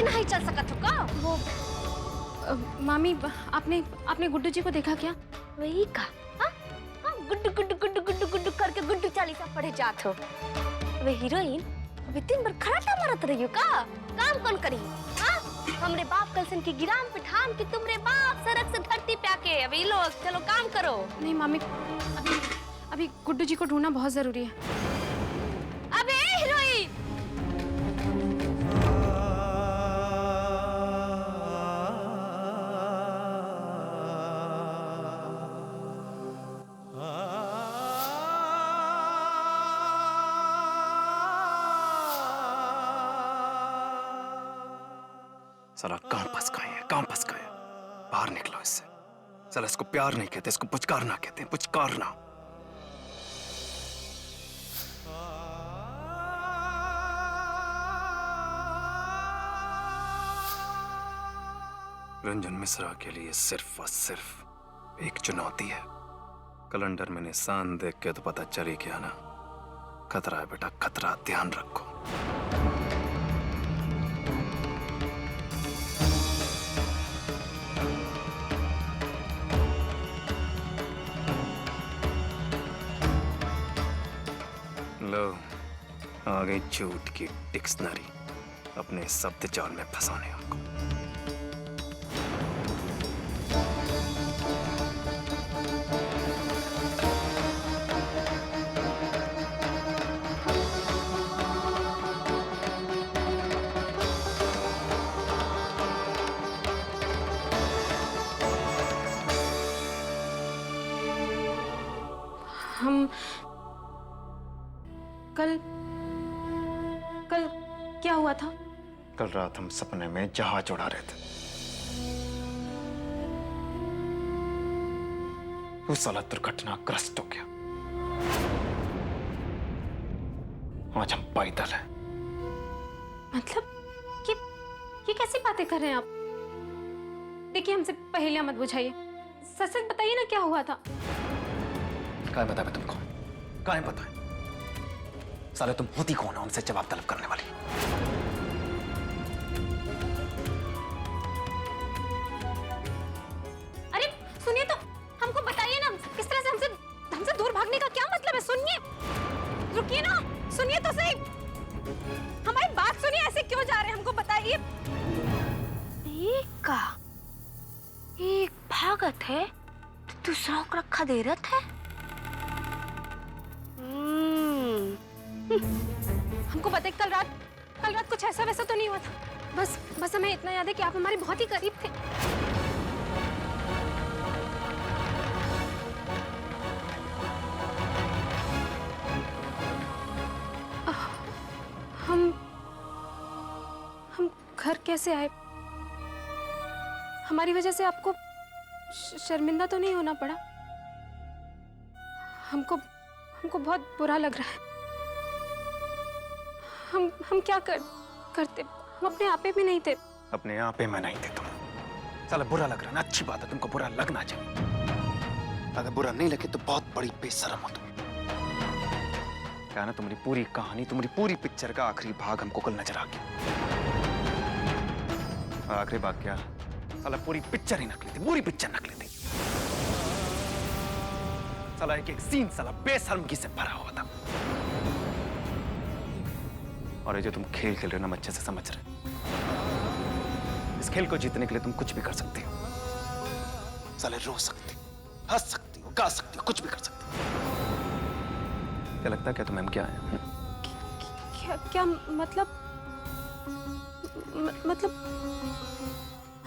नहीं चल सकत हो का? वो मामी आपने गुड्डू जी को देखा क्या? वही का? हाँ हाँ, गुड्डू गुड्डू गुड्डू गुड्डू गुड्डू करके गुड्डू चालीसा पढ़े जात हो। वे हीरोइन अभी दिन भर खराटा मारत रही हो का? काम कौन करी? हाँ, हमरे बाप कलसन की गिराम पे ठान के तुमरे बाप सड़क से धरती पे आके अभी लोग चलो काम करो। नहीं मामी, अभी गुड्डू जी को ढूंढना बहुत जरूरी है। अबे हीरोइन, साला कहाँ फंस गए हैं, कहाँ फंस गए? बाहर निकलो इससे। साला इसको प्यार नहीं कहते, इसको पुचकारना कहते हैं, पुचकारना। रंजन मिश्रा के लिए सिर्फ और सिर्फ एक चुनौती है। कैलेंडर में निशान देख के तो पता चली गया ना, खतरा है बेटा, खतरा, ध्यान रखो। लो, आ गई झूठ की डिक्शनरी अपने शब्द जाल में फंसाने आपको। हम कल क्या हुआ था? कल रात हम सपने में जहाज उड़ा रहे थे। वो साला दुर्घटनाग्रस्त हो गया। आज हम पैदल हैं। मतलब ये कैसी बातें कर रहे हैं आप? देखिए, हमसे पहेलियां मत बुझाइए, सच सच बताइए ना क्या हुआ था। क्या बताए मैं तुमको? क्या बताए? साले तुम होती कौन हो हमसे जवाब तलब करने वाली? अरे सुनिए तो, हमको बताइए ना, किस तरह से हमसे दूर भागने का क्या मतलब है? सुनिए, रुकिए ना, सुनिए तो सही, हमारी बात सुनिए। ऐसे क्यों जा रहे हैं, हमको बताइए। एक का एक भागत है तो दूसरा को रखा दे रहा है। हमको बताइए, कल रात कुछ ऐसा वैसा तो नहीं हुआ था? बस हमें इतना याद है कि आप हमारे बहुत ही करीब थे। हम घर कैसे आए? हमारी वजह से आपको शर्मिंदा तो नहीं होना पड़ा? हमको बहुत बुरा लग रहा है। हम क्या करते? हम अपने आपे भी नहीं थे। अपने आपे में नहीं थे तुम। साला बुरा लग रहा है ना, अच्छी बात है, तुमको बुरा लगना चाहिए। अगर बुरा नहीं लगे तो बहुत बड़ी बेशरम हो तुम। क्या ना, तुम्हारी पूरी कहानी, तुम्हारी पूरी पिक्चर का आखिरी भाग हमको कल नजर आ गया। आखिरी भाग क्या? साला पूरी पिक्चर ही नकली थी, पूरी पिक्चर नकली थी। साला एक एक सीन साला बेशर्मगी से भरा हुआ था। और ये जो तुम खेल खेल रहे हो ना, अच्छे से समझ रहे। इस खेल को जीतने के लिए तुम कुछ भी कर सकते हो। साले रो सकते हो, हंस सकती हो, गा सकती हो, कुछ भी कर सकती हो। क्या लगता है क्या तुम्हें हम क्या हैं? क्या मतलब? मतलब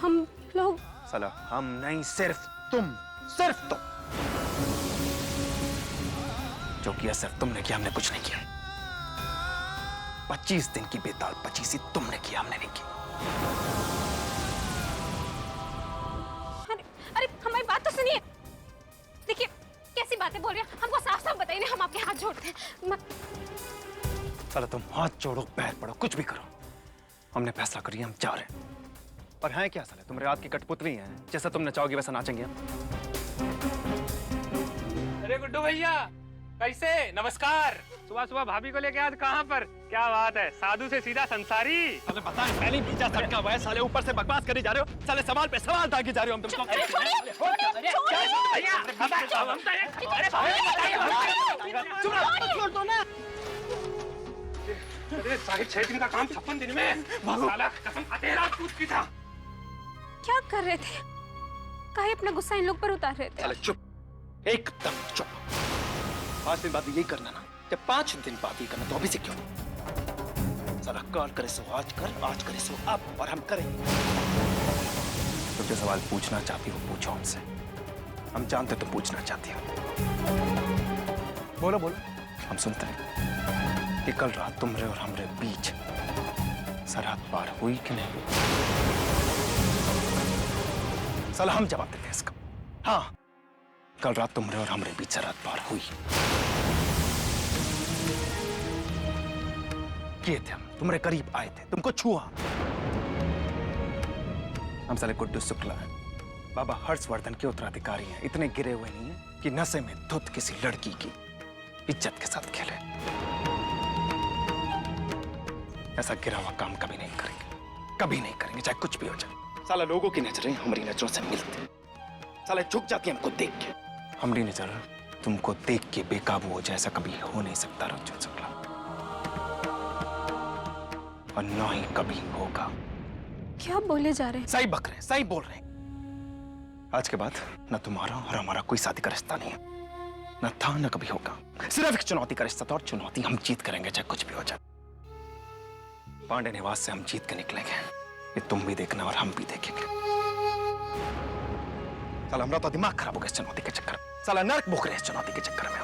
हम लोग? साला हम नहीं, सिर्फ तुम, सिर्फ तुम। जो किया सिर्फ तुमने किया, हमने कुछ नहीं किया। 25 दिन की बेताल 25 तुमने किया, हमने नहीं की। अरे हमारी बात तो सुनिए। देखिए, कैसी बातें बोल रहे हैं, हमको साफ साफ बताइए ना, हम आपके हाथ जोड़ते हैं। साला तुम हाथ जोड़ो, पैर पड़ो, कुछ भी करो, हमने फैसला करिए, हम जा रहे हैं। और हैं क्या साले, तुम रात की कठपुतली हैं, जैसा तुम नचाओगे वैसा नाचेंगे हम। अरे गुड्डू भैया, कैसे? नमस्कार। सुबह सुबह भाभी को लेके आज कहाँ पर? क्या बात है, साधु से सीधा संसारी। साले पता है पहले ही भीजा सटका हुआ है, साले ऊपर से बकवास करे जा रहे हो, साले सवाल पे सवाल दागे जा रहे हो हम तुमको। अरे 6.5 दिन का काम 56 दिन में, साला कसम खाते रात पूछ की था। क्या कर रहे थे? काहे अपना गुस्सा इन लोग पर उतार रहे थे? साले चुप, एकदम चुप। 5 दिन बाद यही करना ना, जब 5 दिन बाद ये करना तो अभी से क्यों? साला कॉल करे सो आज कर, आज करे सो अब, और हम करेंगे। तुम जो सवाल पूछना चाहती हो पूछो हमसे, हम जानते तुम पूछना चाहती हो। बोलो बोलो, हम सुनते हैं कि कल रात तुमरे और हमरे बीच सरहद पार हुई कि नहीं? साला हम जवाब देते हैं इसका। हाँ, कल रात तुमरे और हमरे बीच सरहद पार हुई। किए थे हम, तुम्हारे करीब आए थे, तुमको छुआ। हम साले गुड्डू शुक्ला हैं, बाबा हर्षवर्धन के उत्तराधिकारी हैं। इतने गिरे हुए नहीं हैं कि नशे में धुत किसी लड़की की इज्जत के साथ खेले। ऐसा गिरा हुआ काम कभी नहीं करेंगे, कभी नहीं करेंगे, चाहे कुछ भी हो जाए। साला लोगों की नजरें हमारी नजरों से मिलती, साले झुक जाती हैं हमको देख के। हमारी नजर तुमको देख के बेकाबू हो जाए, ऐसा कभी हो नहीं सकता रंजन शुक्ला, और ना ही कभी होगा। क्या बोले जा रहे हैं? सही बक रहे हैं, सही बोल रहे हैं। आज के बाद न तुम्हारा और हमारा कोई शादी का रिश्ता नहीं है, न था न कभी होगा। सिर्फ एक चुनौती का रिश्ता था, और चुनौती हम जीत करेंगे चाहे कुछ भी हो जाए। पांडे निवास से हम जीत के निकलेंगे, ये तुम भी देखना और हम भी देखेंगे। साला हमारा तो दिमाग खराब हो गया इस चुनौती के चक्कर में, साला नर्क भोग रहे हैं इस चुनौती के चक्कर में।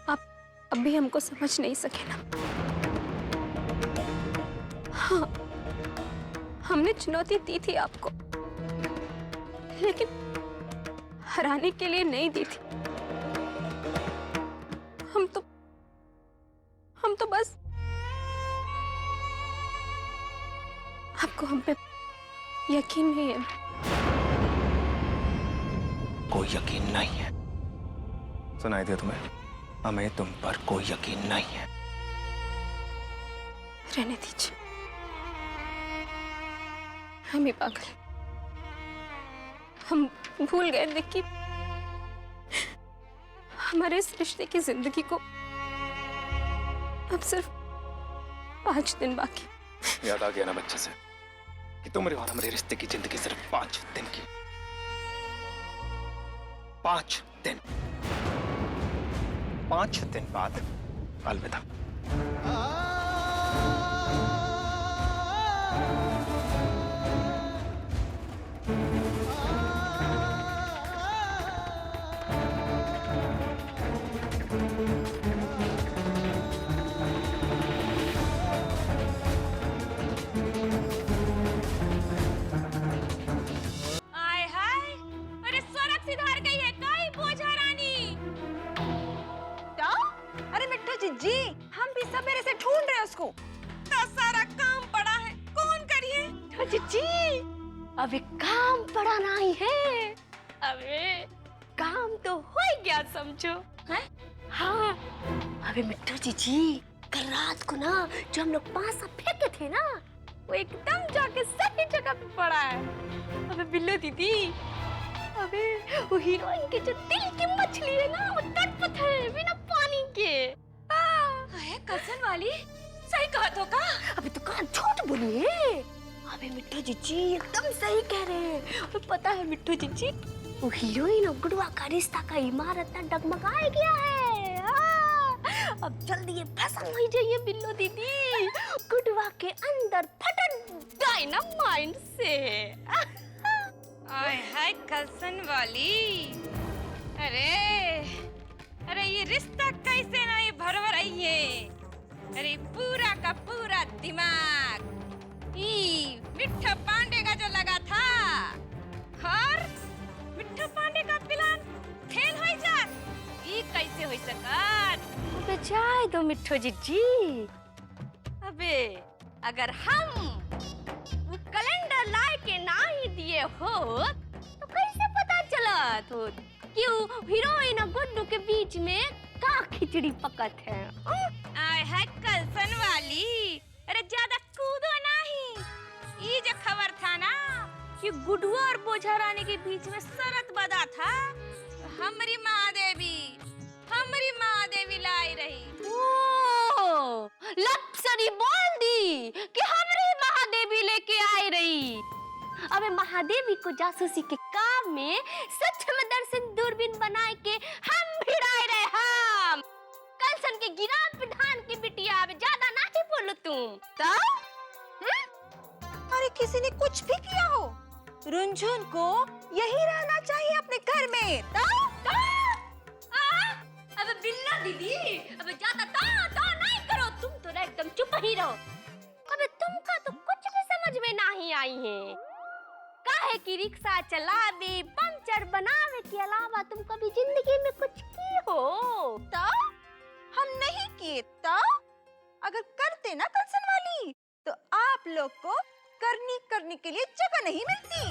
आप अभी हमको समझ नहीं सके ना? हाँ, हमने चुनौती दी थी आपको, लेकिन हराने के लिए नहीं दी थी। हम तो बस आपको हम पे यकीन नहीं है। कोई यकीन नहीं है, सुनाई दिया तुम्हें? हमें तुम पर कोई यकीन नहीं है। रहने दीजिए, हम ही पागल, हम भूल गए थे कि हमारे इस रिश्ते की जिंदगी को अब सिर्फ 5 दिन बाकी। याद आ गया ना बच्चे से कि तुम्हारे और हमारे रिश्ते की जिंदगी सिर्फ 5 दिन की। 5 दिन, 5 दिन बाद अलविदा। अबे काम पड़ा नहीं है, अबे काम तो हो गया समझो है? हाँ, अबे मिट्टू जीजी कल रात को ना जो हम लोग पासा फेंके थे ना, वो एकदम जाके सही जगह पे पड़ा है। अबे बिल्लो दीदी, अबे वो हीरोइन के जो दिल की मछली है ना, वो तड़पत है बिना पानी के। कजन वाली सही कहा तो का? अबे तो कहाँ झूठ बोली है? अबे मिट्टू जीजी एकदम सही कह रहे हैं। अबे पता है मिट्टू जीजी, वो हीरोइन और गुडवा का रिश्ता का इमारत ना डगमगाया गया है। अब जल्दी ये भस्म हो जाइए बिल्लो दीदी, गुडवा के अंदर फटन डायनामाइट से। आय हाय कजन वाली, अरे ये रिश्ता कैसे ना ये भरभर आई है? अरे पूरा का पूरा दिमाग मिट्ठू पांडे का जो लगा था, और मिट्ठू पांडे का प्लान फेल हो जा, ये कैसे हो सकत? अबे जाए दो मिट्ठू जीजी। अबे अगर हम वो कैलेंडर ला के ना ही दिए हो तो कैसे पता चला तो क्यों हीरोइन और गुड्डू के बीच में का खिचड़ी पकत है। आय है कलसन वाली, अरे ज्यादा कूदो नहीं। ये जो खबर था ना कि गुडुआ और बोझा रानी के बीच में शरत बंधा था, हमारी महादेवी लाई रही। ओ, लपसरी बोल दी कि हमरे महादेवी लेके आई रही। अबे महादेवी को जासूसी के काम में सच में दर्शन दूरबीन बनाए के हम भिड़ाए रहे। हम कलसन के गिराम पिधान की बिटिया, अब ज्यादा नहीं बोलो तुम। तो अरे किसी ने कुछ भी किया हो, रुनझुन को यही रहना चाहिए अपने घर में। अबे बिल्ला दीदी, अबे ज्यादा ता नहीं करो। तुम तो ना एकदम चुप ही रहो। अबे तुमका तो कुछ भी समझ में नहीं आई है। काहे की रिक्शा चलावे, पंचर बनावे के अलावा तुम कभी जिंदगी में कुछ की हो? तो हम नहीं किए, तो अगर करते ना कलसन वाली तो आप लोग को करने के लिए जगह नहीं मिलती।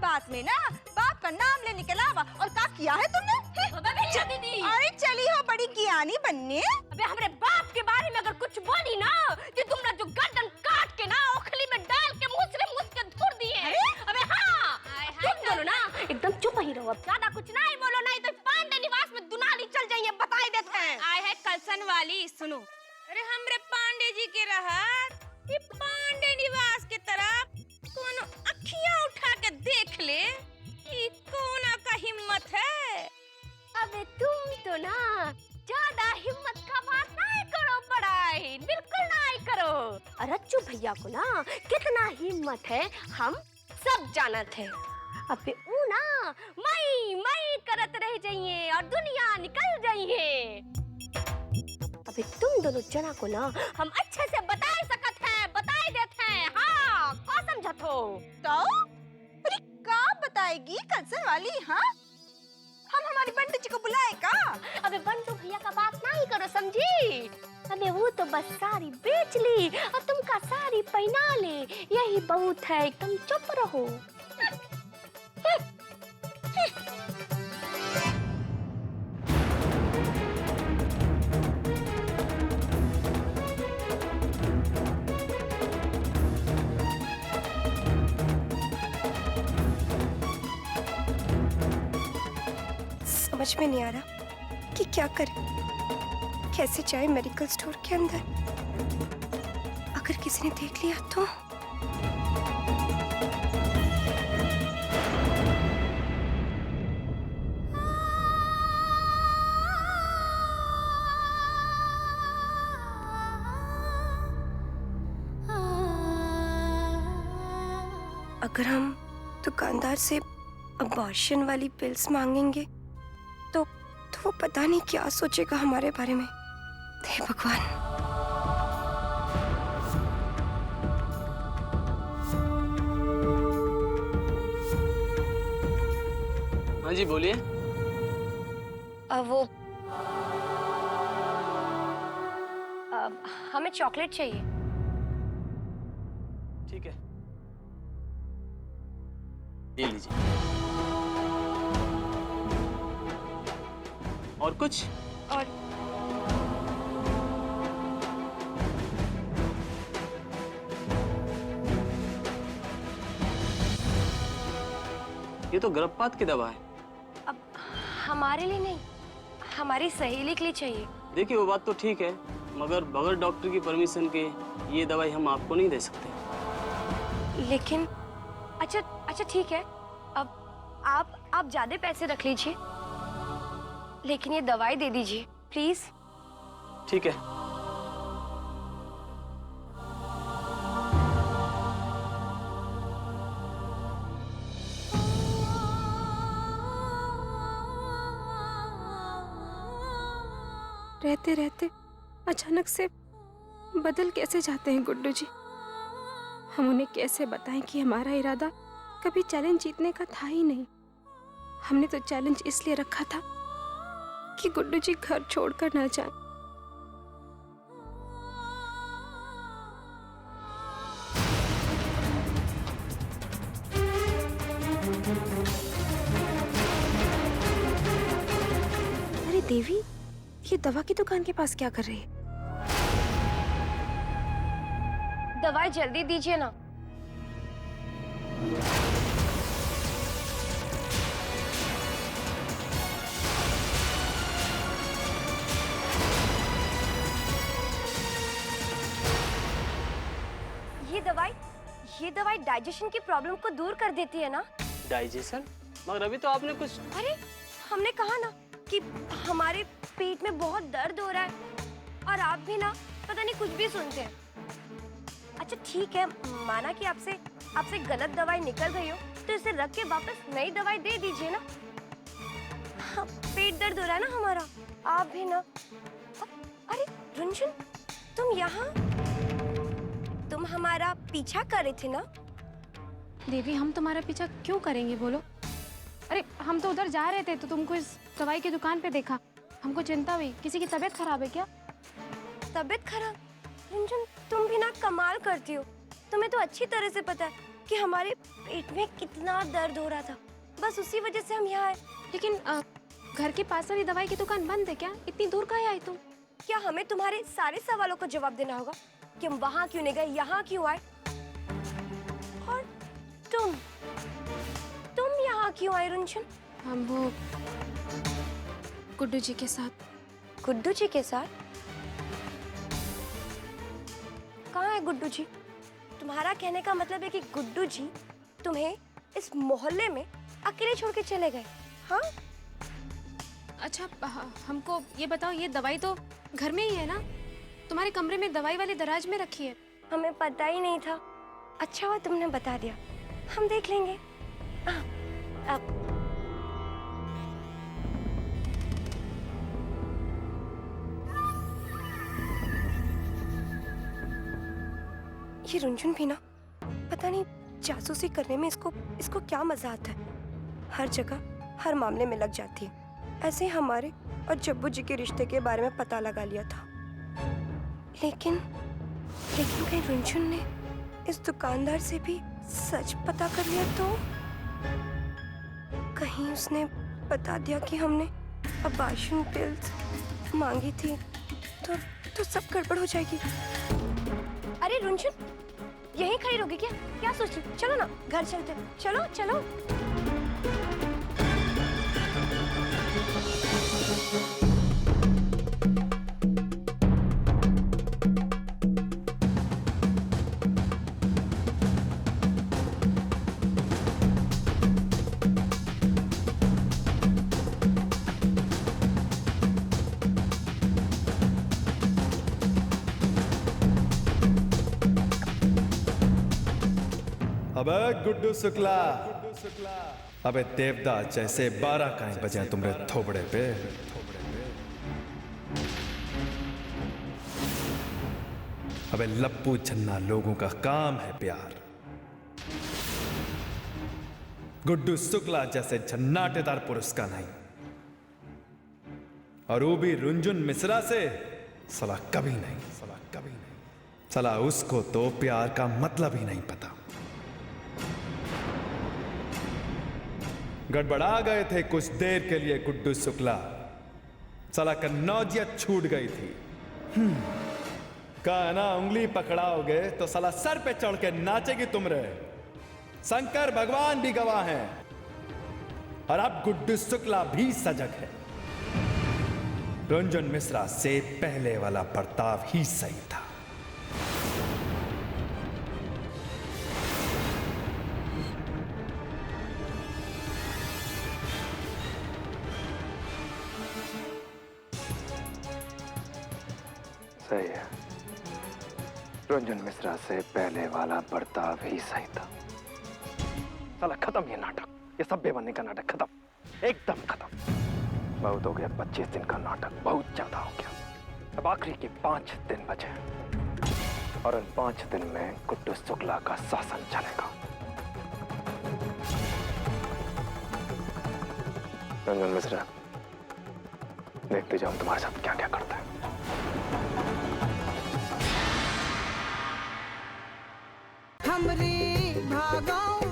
बात में ना बाप का नाम लेने के अलावा और क्या किया है तुमने? दीदी, अरे चली हो बड़ी ज्ञानी बनने। अबे हमारे बाप के बारे में अगर कुछ बोली ना कि तुमने जो गर्दन काट के ना ओखली में डाल के मुझ के धुर दिए। अबे हाँ, तुम दोनों ना एकदम चुप ही रहो। अब ज्यादा कुछ नहीं बोलो, नहीं तो पांडे निवास में दुनाली चल जाएंगे, बता ही देते हैं। आए है कलसन वाली, सुनो। अरे हमरे पांडे जी के रहत कि पांडे निवास के तरफ कोनो अखियां उठा के देख ले कि कोना का हिम्मत है। अबे तुम तो ना ज्यादा हिम्मत का बात नहीं करो, पढ़ाई बिल्कुल नहीं करो। और अच्छू भैया को ना कितना हिम्मत है हम सब जानत है। अबे ऊ ना मई करत रह जाइए और दुनिया निकल जाइए। अबे तुम दोनों जना को ना हम अच्छे से बता सकत हैं, बता देते हैं। हाँ, क्या समझत हो? तो अरे का बताएगी कलसन वाली? हाँ, हम हमारी बंटू जी को बुलाए का? अबे बंटू भैया का बात नहीं करो, समझी? अबे वो तो बस साड़ी बेच ली और तुमका साड़ी पहना ले, यही बहुत है। एकदम चुप रहो। समझ में नहीं आ रहा कि क्या करें, कैसे जाए मेडिकल स्टोर के अंदर। अगर किसी ने देख लिया तो? अगर हम दुकानदार से अबॉर्शन वाली पिल्स मांगेंगे तो वो पता नहीं क्या सोचेगा हमारे बारे में। हे भगवान। हाँ जी बोलिए। वो हमें चॉकलेट चाहिए। ठीक है, ये लीजिए। और कुछ? और ये तो गर्भपात की दवा है। अब हमारे लिए नहीं, हमारी सहेली के लिए चाहिए। देखिए वो बात तो ठीक है, मगर बगैर डॉक्टर की परमिशन के ये दवाई हम आपको नहीं दे सकते। लेकिन अच्छा ठीक है, अब आप ज्यादा पैसे रख लीजिए, लेकिन ये दवाई दे दीजिए प्लीज। ठीक है। रहते रहते अचानक से बदल कैसे जाते हैं गुड्डू जी। हम उन्हें कैसे बताएं कि हमारा इरादा कभी चैलेंज जीतने का था ही नहीं। हमने तो चैलेंज इसलिए रखा था कि गुड्डू जी घर छोड़कर ना जाएं। अरे देवी, ये दवा की दुकान के पास क्या कर रही है? दवाई जल्दी दीजिए ना। ये दवाई डाइजेशन की प्रॉब्लम को दूर कर देती है ना? डाइजेशन? मगर अभी तो आपने कुछ... अरे हमने कहा ना कि हमारे पेट में बहुत दर्द हो रहा है और आप भी ना पता नहीं कुछ भी सुनते हैं। अच्छा ठीक है, माना कि आपसे गलत दवाई निकल गई हो तो इसे रख के वापस नई दवाई दे दीजिए ना। हाँ, पेट दर्द हो रहा है ना हमारा, आप भी ना। अरे रुंझुन, तुम यहाँ? तुम हमारा पीछा कर रहे थे ना? देवी, हम तुम्हारा पीछा क्यों करेंगे बोलो? अरे हम तो उधर जा रहे थे तो तुमको इस दवाई की दुकान पे देखा, हमको चिंता हुई। किसी की तबीयत खराब है क्या? तबीयत खराब? रुंझुन, तुम भी ना कमाल करती हो। तुम्हें तो अच्छी तरह से पता है कि हमारे पेट में कितना दर्द हो रहा था, बस उसी वजह से हम यहाँ आए। लेकिन घर के पास वाली दवाई की दुकान बंद है क्या? इतनी दूर कहाँ आई तुम? क्या हमें तुम्हारे सारे सवालों का जवाब देना होगा कि हम वहाँ क्यों नहीं गए, यहाँ क्यों आए? और तुम यहाँ क्यों आए रुंझुन? हम वो गुड्डू जी के साथ। गुड्डू जी के साथ? कहाँ है गुड्डू जी? तुम्हारा कहने का मतलब है कि गुड्डू जी तुम्हें इस मोहल्ले में अकेले छोड़ के चले गए? हाँ? अच्छा हमको ये बताओ, ये दवाई तो घर में ही है ना? तुम्हारे कमरे में दवाई वाले दराज में रखी है। हमें पता ही नहीं था। अच्छा हुआ तुमने बता दिया, हम देख लेंगे। अब ये रुंझुन भी ना पता नहीं जासूसी करने में इसको क्या मजा आता है। हर जगह हर मामले में लग जाती है। ऐसे हमारे और जब्बू जी के रिश्ते के बारे में पता लगा लिया था, लेकिन कहीं रुंझुन ने इस दुकानदार से भी सच पता कर लिया तो? कहीं उसने बता दिया कि हमने अबार्शन पिल्स मांगी थी तो सब गड़बड़ हो जाएगी। अरे रुंझुन, यहीं खड़ी रहोगी क्या? क्या सोच रही? चलो ना घर चलते हैं। चलो चलो। अबे गुड्डू शुक्ला, अबे देवदास जैसे 12 काएं बजे तुम्हारे थोबड़े पे। अबे लप्पू छन्ना लोगों का काम है प्यार। गुड्डू शुक्ला जैसे झन्नाटेदार पुरुष का नहीं, और वो भी रुंझुन मिश्रा से सला कभी नहीं। सला उसको तो प्यार का मतलब ही नहीं पता। गड़बड़ा गए थे कुछ देर के लिए गुड्डू शुक्ला, साला कन्नौजियत छूट गई थी। कहा ना उंगली पकड़ाओगे तो साला सर पे चढ़ के नाचेगी तुमरे। शंकर भगवान भी गवाह हैं, और अब गुड्डू शुक्ला भी सजग है। रुंझुन मिश्रा से पहले वाला बर्ताव ही सही था। सही है, रुंझुन मिश्रा से पहले वाला बर्ताव ही सही था। साला खत्म ये नाटक, ये सभ्य बनने का नाटक खत्म, एकदम खत्म। बहुत हो गया 25 दिन का नाटक, बहुत ज्यादा हो गया। अब आखिरी के 5 दिन बचे, और उन 5 दिन में गुड्डू शुक्ला का शासन चलेगा। रुंझुन मिश्रा, देखते जाओ तुम्हारे साथ क्या क्या करता है। हमरी भागाओ